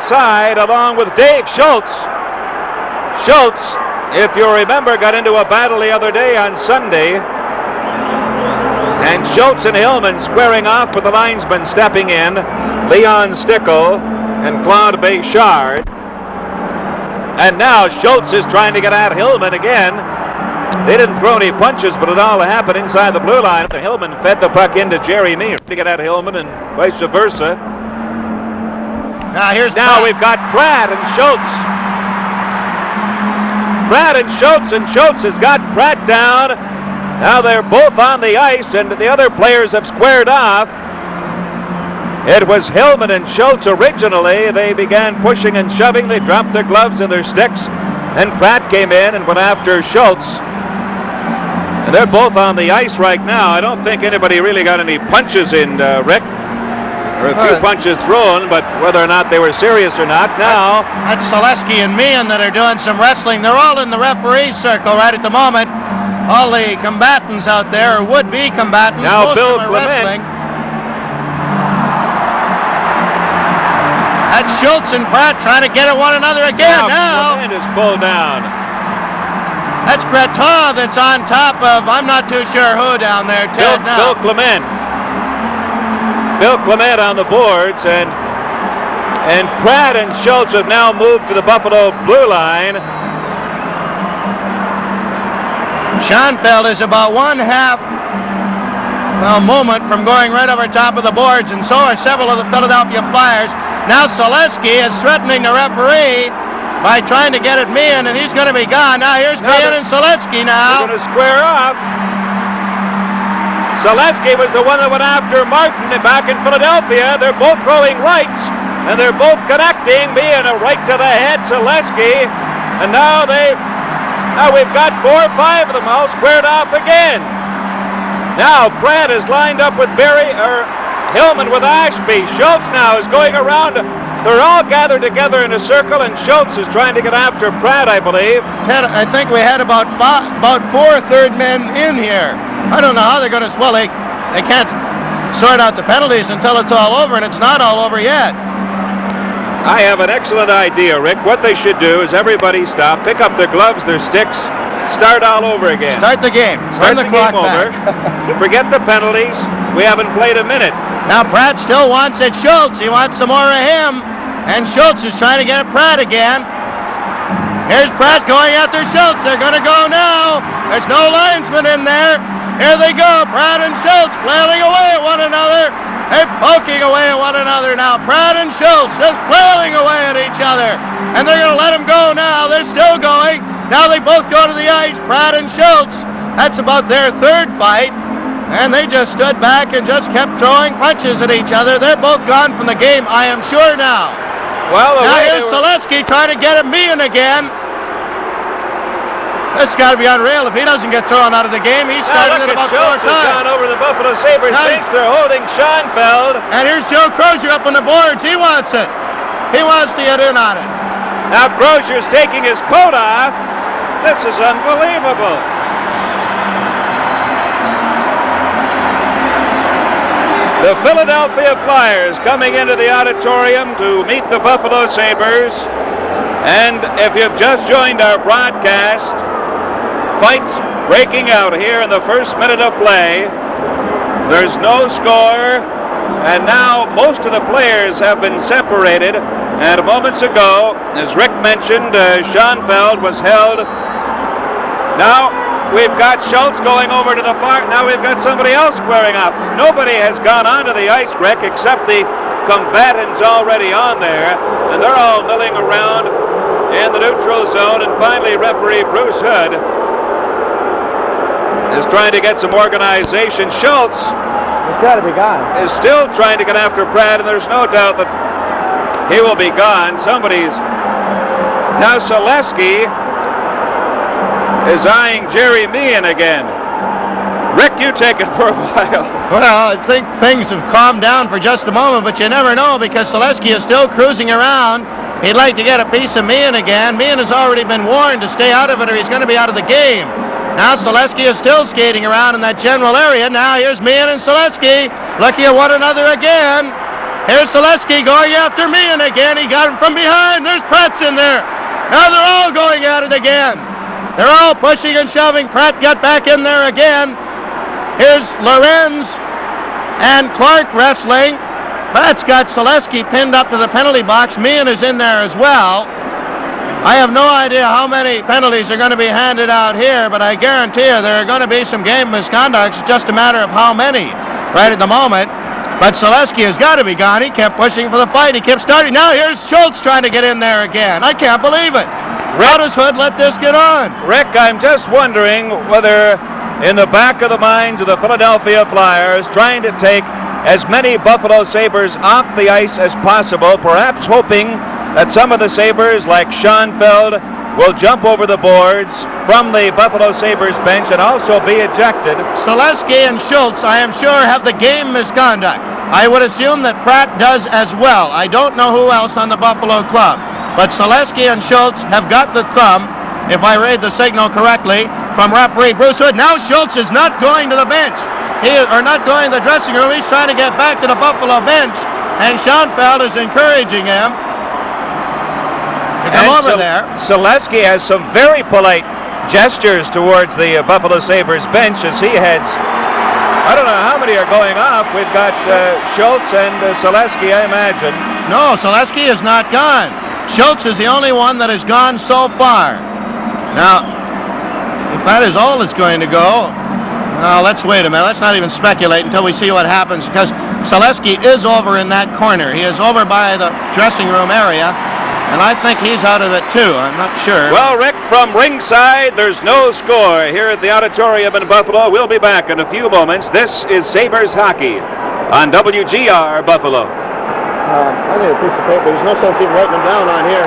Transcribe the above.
side along with Dave Schultz. Schultz, if you remember, got into a battle the other day on Sunday. And Schultz and Hillman squaring off with the linesman stepping in, Leon Stickle and Claude Béchard. And now Schultz is trying to get at Hillman again. They didn't throw any punches, but it all happened inside the blue line. Hillman fed the puck into Jerry Meehan to get at Hillman and vice versa. Now we've got Pratt and Schultz. Pratt and Schultz has got Pratt down. Now they're both on the ice, and the other players have squared off. It was Hillman and Schultz originally. They began pushing and shoving. They dropped their gloves and their sticks. Then Pratt came in and went after Schultz. And they're both on the ice right now. I don't think anybody really got any punches in, Rick. Or a few punches thrown, but whether or not they were serious or not, now... That's Aleski and Meehan that are doing some wrestling. They're all in the referee's circle right at the moment. All the combatants out there, or would-be combatants, now most Bill of them are Clement. wrestling. That's Schultz and Pratt trying to get at one another again. Now Clement is pulled down. That's Greta that's on top of, I'm not too sure who down there, Ted. Bill Clement. Bill Clement on the boards, and Pratt and Schultz have now moved to the Buffalo blue line. Schoenfeld is about one-half moment from going right over top of the boards, and so are several of the Philadelphia Flyers. Now Aleski is threatening the referee by trying to get at Meehan, and he's going to be gone. Now here's Meehan and Aleski now. They're going to square off. Aleski was the one that went after Martin back in Philadelphia. They're both throwing rights, and they're both connecting. Meehan a right to the head, Aleski, and now we've got 4 or 5 of them all squared off again. Now Pratt is lined up with Hillman with Ashby. Schultz now is going around. They're all gathered together in a circle, and Schultz is trying to get after Pratt, I believe. Ted, I think we had about 4 third men in here. I don't know how they're going to, well, they can't sort out the penalties until it's all over, and it's not all over yet. I have an excellent idea, Rick. What they should do is everybody stop, pick up their gloves, their sticks, start all over again. Start the game. Start the clock game over. Forget the penalties. We haven't played a minute. Now Pratt still wants at Schultz. He wants some more of him. And Schultz is trying to get at Pratt again. Here's Pratt going after Schultz. They're going to go now. There's no linesman in there. Here they go. Pratt and Schultz flailing away at one another. They're poking away at one another now. Pratt and Schultz just flailing away at each other. And they're going to let them go now. They're still going. Now they both go to the ice. Pratt and Schultz. That's about their third fight. And they just stood back and just kept throwing punches at each other. They're both gone from the game, I am sure now. Well, now here's Aleski trying to get at Meehan again. This has got to be unreal. If he doesn't get thrown out of the game, he's starting at about 4 times. Gone over the Buffalo Sabres. Thinks they're holding Schoenfeld. And here's Joe Crozier up on the boards. He wants it. He wants to get in on it. Now Crozier's taking his coat off. This is unbelievable. The Philadelphia Flyers coming into the auditorium to meet the Buffalo Sabres. And if you've just joined our broadcast, fights breaking out here in the first minute of play. There's no score, and now most of the players have been separated. And moments ago, as Rick mentioned, Schoenfeld was held. Now we've got Schultz going over to the far. Now we've got somebody else squaring up. Nobody has gone onto the ice, Rick, except the combatants already on there, and they're all milling around in the neutral zone. And finally, referee Bruce Hood is trying to get some organization. Schultz has got to be gone. Is still trying to get after Pratt, and there's no doubt that he will be gone. Now Aleski is eyeing Jerry Meehan again. Rick, you take it for a while. Well, I think things have calmed down for just a moment, but you never know because Aleski is still cruising around. He'd like to get a piece of Meehan again. Meehan has already been warned to stay out of it or he's going to be out of the game. Now Aleski is still skating around in that general area. Now here's Meehan and Aleski looking at one another again. Here's Zaleski going after Meehan again. He got him from behind. There's Pratt's in there. Now they're all going at it again. They're all pushing and shoving. Pratt got back in there again. Here's Lorenz and Clark wrestling. Pratt's got Zaleski pinned up to the penalty box. Meehan is in there as well. I have no idea how many penalties are going to be handed out here, but I guarantee you there are going to be some game misconducts. It's just a matter of how many right at the moment. But Zaleski has got to be gone. He kept pushing for the fight. He kept starting. Now here's Schultz trying to get in there again. I can't believe it. How does Hood let this get on? Rick, I'm just wondering whether in the back of the minds of the Philadelphia Flyers trying to take as many Buffalo Sabres off the ice as possible, perhaps hoping that some of the Sabres, like Schoenfeld, will jump over the boards from the Buffalo Sabres bench and also be ejected. Zaleski and Schultz, I am sure, have the game misconduct. I would assume that Pratt does as well. I don't know who else on the Buffalo club. But Zaleski and Schultz have got the thumb, if I read the signal correctly, from referee Bruce Hood. Now Schultz is not going to the bench. Not going to the dressing room. He's trying to get back to the Buffalo bench. And Schoenfeld is encouraging him to come over there. Zaleski has some very polite gestures towards the Buffalo Sabres bench as he heads. I don't know how many are going off. We've got Schultz and Zaleski, I imagine. No, Zaleski is not gone. Schultz is the only one that has gone so far. Now, if that is all that's going to go, let's wait a minute. Let's not even speculate until we see what happens, because Zaleski is over in that corner. He is over by the dressing room area, and I think he's out of it too. I'm not sure. Well, Rick, from ringside, there's no score here at the auditorium in Buffalo. We'll be back in a few moments. This is Sabres Hockey on WGR Buffalo. I need a piece of paper. There's no sense even writing them down on here.